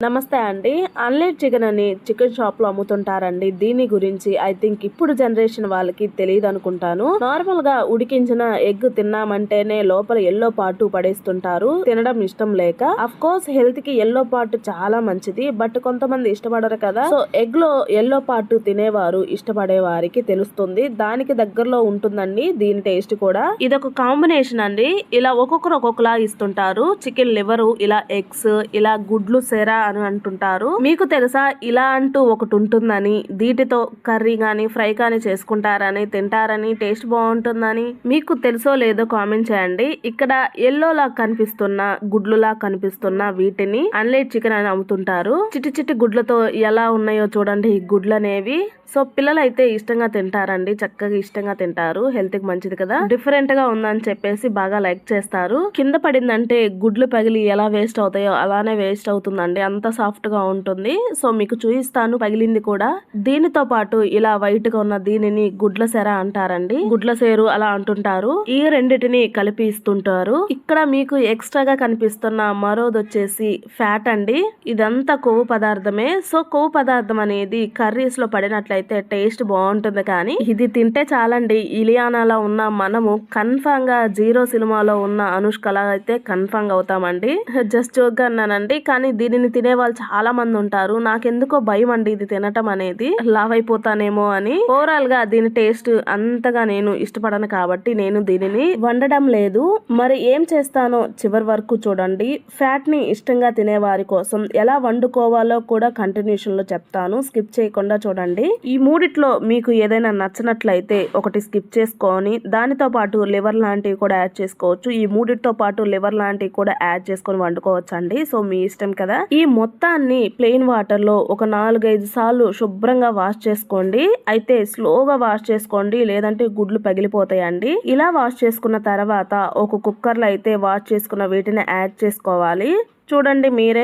నమస్తే అండి. అన్లెట్ చికెన్ అని చికెన్ షాప్ లో అమ్ముతుంటారండి. దీని గురించి ఐ థింక్ ఇప్పుడు జనరేషన్ వాళ్ళకి తెలియదు అనుకుంటాను. నార్మల్ గా ఉడికించిన ఎగ్ తిన్నామంటేనే లోపల ఎల్లో పార్ట్ పడేస్తుంటారు, తినడం ఇష్టం లేక. అఫ్ కోర్స్ హెల్త్ కి ఎల్లో పార్ట్ చాలా మంచిది, బట్ కొంతమంది ఇష్టపడరు కదా. సో ఎగ్ లో ఎల్లో పార్ట్ తినేవారు ఇష్టపడే వారికి తెలుస్తుంది, దానికి దగ్గరలో ఉంటుందండి దీని టేస్ట్ కూడా. ఇదొక కాంబినేషన్ అండి. ఇలా ఒక్కొక్కరు ఒక్కొక్కలా ఇస్తుంటారు. చికెన్ లివర్, ఇలా ఎగ్స్, ఇలా గుడ్లు సెరా అని అంటుంటారు. మీకు తెలుసా ఇలా అంటూ ఒకటి ఉంటుందని, వీటితో కర్రీ గాని ఫ్రై కానీ చేసుకుంటారని, తింటారని, టేస్ట్ బాగుంటుందని. మీకు తెలుసో లేదో కామెంట్ చేయండి. ఇక్కడ ఎల్లో లా కనిపిస్తున్న గుడ్లు లా కనిపిస్తున్న వీటిని అన్లెట్ చికెన్ అని అమ్ముతుంటారు. చిట్టి చిట్టి గుడ్లతో ఎలా ఉన్నాయో చూడండి ఈ గుడ్లు అనేవి. సో పిల్లలు అయితే ఇష్టంగా తింటారండి, చక్కగా ఇష్టంగా తింటారు, హెల్త్ కి మంచిది కదా. డిఫరెంట్ గా ఉందని చెప్పేసి బాగా లైక్ చేస్తారు. కింద పడిందంటే గుడ్లు పగిలి ఎలా వేస్ట్ అవుతాయో అలానే వేస్ట్ అవుతుందండి, అంత సాఫ్ట్ గా ఉంటుంది. సో మీకు చూపిస్తాను పగిలింది కూడా. దీనితో పాటు ఇలా వైట్ గా ఉన్న దీనిని గుడ్ల సెర అంటారండి, గుడ్ల సేరు అలా అంటుంటారు. ఈ రెండిటిని కలిపి ఇస్తుంటారు. ఇక్కడ మీకు ఎక్స్ట్రాగా కనిపిస్తున్న మరోది వచ్చేసి ఫ్యాట్ అండి. ఇదంతా కొవ్వు పదార్థమే. సో కొవ్వు పదార్థం అనేది కర్రీస్ లో పడినట్లయితే టేస్ట్ బాగుంటుంది, కానీ ఇది తింటే చాలండి ఇలియానాలో ఉన్న మనము కన్ఫామ్ గా జీరో సినిమాలో ఉన్న అనుష్కలా అయితే కన్ఫామ్ అవుతామండి. జస్ట్ జోక్ గా అన్నానండి, కానీ దీనిని తినే వాళ్ళు చాలా మంది ఉంటారు. నాకెందుకో భయం అండి ఇది తినటం అనేది, లావ్ అయిపోతానేమో అని. ఓవరాల్ గా దీని టేస్ట్ అంతగా నేను ఇష్టపడను కాబట్టి నేను దీనిని వండడం లేదు. మరి ఏం చేస్తానో చివరి వరకు చూడండి. ఫ్యాట్ ని ఇష్టంగా తినే వారి కోసం ఎలా వండుకోవాలో కూడా కంటిన్యూషన్ లో చెప్తాను, స్కిప్ చేయకుండా చూడండి. ఈ మూడిట్లో మీకు ఏదైనా నచ్చినట్లయితే ఒకటి స్కిప్ చేసుకొని దానితో పాటు లివర్ లాంటివి కూడా యాడ్ చేసుకోవచ్చు. ఈ మూడిటితో పాటు లివర్ లాంటివి కూడా యాడ్ చేసుకొని వండుకోవచ్చు అండి. సో మీ ఇష్టం కదా. ఈ మొత్తాన్ని ప్లెయిన్ వాటర్ లో ఒక 4-5 సార్లు శుభ్రంగా వాష్ చేసుకోండి. అయితే స్లోగా వాష్ చేసుకోండి, లేదంటే గుడ్లు పగిలిపోతాయండి. ఇలా వాష్ చేసుకున్న తర్వాత ఒక కుక్కర్ లో అయితే వాష్ చేసుకున్న వీటిని యాడ్ చేసుకోవాలి. చూడండి మీరే,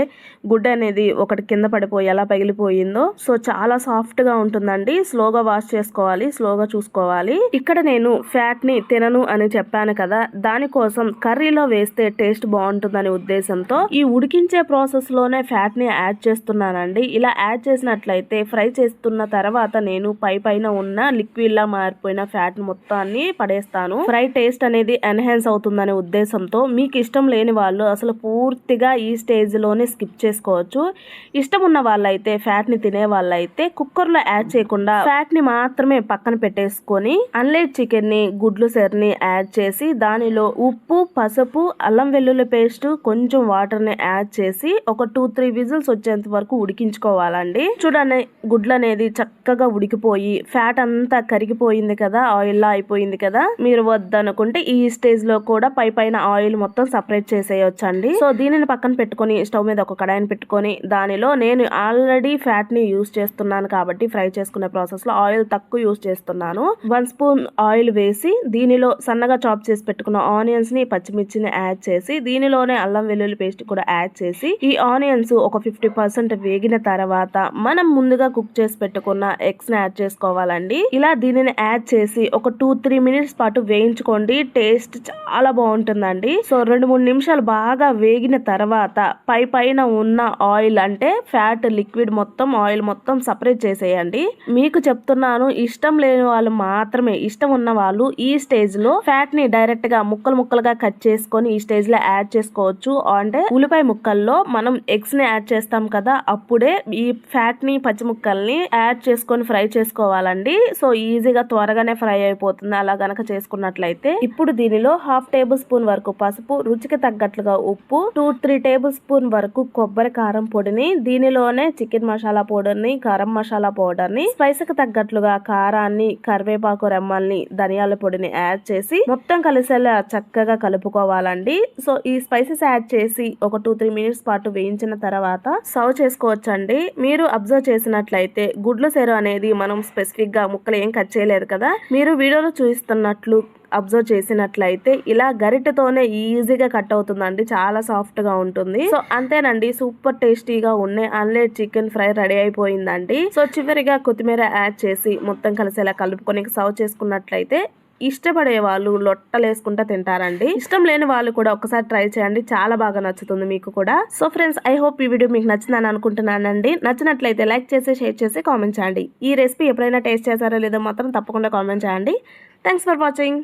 గుడ్డ అనేది ఒకటి కింద పడిపోయి ఎలా పగిలిపోయిందో. సో చాలా సాఫ్ట్ గా ఉంటుందండి. స్లోగా వాష్ చేసుకోవాలి, స్లోగా చూసుకోవాలి. ఇక్కడ నేను ఫ్యాట్ ని తినను అని చెప్పాను కదా, దానికోసం కర్రీలో వేస్తే టేస్ట్ బాగుంటుందనే ఉద్దేశంతో ఈ ఉడికించే ప్రాసెస్ లోనే ఫ్యాట్ ని యాడ్ చేస్తున్నానండి. ఇలా యాడ్ చేసినట్లయితే ఫ్రై చేస్తున్న తర్వాత నేను పైన ఉన్న లిక్విడ్ లా మారిపోయిన ఫ్యాట్ మొత్తాన్ని పడేస్తాను. ఫ్రై టేస్ట్ అనేది ఎన్హాన్స్ అవుతుందనే ఉద్దేశంతో. మీకు ఇష్టం లేని వాళ్ళు అసలు పూర్తిగా ఈ స్టేజ్ లోనే స్కిప్ చేసుకోవచ్చు. ఇష్టం ఉన్న వాళ్ళైతే, ఫ్యాట్ ని తినే వాళ్ళైతే కుక్కర్ లో యాడ్ చేయకుండా ఫ్యాట్ ని మాత్రమే పక్కన పెట్టేసుకొని అన్లెట్ చికెన్ ని, గుడ్లు సెర్ని యాడ్ చేసి దానిలో ఉప్పు, పసుపు, అల్లం వెల్లుల్లి పేస్ట్, కొంచెం వాటర్ ని యాడ్ చేసి ఒక 2-3 విజిల్స్ వచ్చేంత వరకు ఉడికించుకోవాలండి. చూడండి గుడ్లు అనేది చక్కగా ఉడికిపోయి ఫ్యాట్ అంతా కరిగిపోయింది కదా, ఆయిల్ లా అయిపోయింది కదా. మీరు వద్దనుకుంటే ఈ స్టేజ్ లో కూడా పైన ఆయిల్ మొత్తం సపరేట్ చేసేయచ్చు అండి. సో దీనిని పక్కన పెట్టుకొని స్టవ్ మీద ఒక కడాయిని పెట్టుకొని దానిలో నేను ఆల్రెడీ ఫ్యాట్ ని యూస్ చేస్తున్నాను కాబట్టి ఫ్రై చేసుకునే ప్రాసెస్ లో ఆయిల్ తక్కువ యూస్ చేస్తున్నాను. 1 స్పూన్ ఆయిల్ వేసి దీనిలో సన్నగా చాప్ చేసి పెట్టుకున్న ఆనియన్స్ ని, పచ్చిమిర్చిని యాడ్ చేసి దీనిలోనే అల్లం వెల్లుల్లి పేస్ట్ కూడా యాడ్ చేసి ఈ ఆనియన్స్ ఒక 50% వేగిన తర్వాత మనం ముందుగా కుక్ చేసి పెట్టుకున్న ఎగ్స్ ని యాడ్ చేసుకోవాలండి. ఇలా దీనిని యాడ్ చేసి ఒక 2-3 మినిట్స్ పాటు వేయించుకోండి. టేస్ట్ చాలా బాగుంటుందండి. సో 2-3 నిమిషాలు బాగా వేగిన తర్వాత పైన ఉన్న ఆయిల్ అంటే ఫ్యాట్ లిక్విడ్ మొత్తం, ఆయిల్ మొత్తం సపరేట్ చేసేయండి. మీకు చెప్తున్నాను, ఇష్టం లేని వాళ్ళు మాత్రమే, ఇష్టం ఉన్న వాళ్ళు ఈ స్టేజ్ లో ఫ్యాట్ ని డైరెక్ట్ గా ముక్కలుగా కట్ చేసుకొని ఈ స్టేజ్ లో యాడ్ చేసుకోవచ్చు. అంటే ఉల్లిపాయ ముక్కల్లో మనం ఎగ్స్ ని యాడ్ చేస్తాం కదా, అప్పుడే ఈ ఫ్యాట్ ని, పచ్చి ముక్కల్ని యాడ్ చేసుకొని ఫ్రై చేసుకోవాలండి. సో ఈజీగా త్వరగానే ఫ్రై అయిపోతుంది అలా గనక చేసుకున్నట్లయితే. ఇప్పుడు దీనిలో 1/2 టేబుల్ స్పూన్ వరకు పసుపు, రుచికి తగ్గట్లుగా ఉప్పు, 2-3 టేబుల్ స్పూన్ వరకు కొబ్బరి కారం పొడిని, దీనిలోనే చికెన్ మసాలా పౌడర్ ని, గరం మసాలా పౌడర్ ని, స్పైస్ కి తగ్గట్లుగా కారాన్ని, కరివేపాకు రెమ్మల్ని, ధనియాల పొడిని యాడ్ చేసి మొత్తం కలిసేలా చక్కగా కలుపుకోవాలండి. సో ఈ స్పైసెస్ యాడ్ చేసి ఒక 2-3 మినిట్స్ పాటు వేయించిన తర్వాత సర్వ్ చేసుకోవచ్చండి. మీరు అబ్జర్వ్ చేసినట్లయితే గుడ్ల సెర అనేది మనం స్పెసిఫిక్ గా ముక్కలు ఏం కట్ చేయలేదు కదా, మీరు వీడియోలో చూస్తున్నట్లు అబ్జర్వ్ చేసినట్లయితే ఇలా గరిటెతోనే ఈజీగా కట్ అవుతుందండి, చాలా సాఫ్ట్ గా ఉంటుంది. సో అంతేనండి, సూపర్ టేస్టీగా ఉండే అన్లెట్ చికెన్ ఫ్రై రెడీ అయిపోయిందండి. సో చివరిగా కొత్తిమీర యాడ్ చేసి మొత్తం కలిసేలా కలుపుకొని సర్వ్ చేసుకున్నట్లయితే ఇష్టపడే వాళ్ళు లొట్టలేసుకుంటా తింటారండి. ఇష్టం లేని వాళ్ళు కూడా ఒకసారి ట్రై చేయండి, చాలా బాగా నచ్చుతుంది మీకు కూడా. సో ఫ్రెండ్స్, ఐ హోప్ ఈ వీడియో మీకు నచ్చిందని అనుకుంటున్నానండి. నచ్చినట్లయితే లైక్ చేసి, షేర్ చేసి, కామెంట్ చేయండి. ఈ రెసిపీ ఎప్పుడైనా టేస్ట్ చేశారో లేదో మాత్రం తప్పకుండా కామెంట్ చేయండి. Thanks for watching.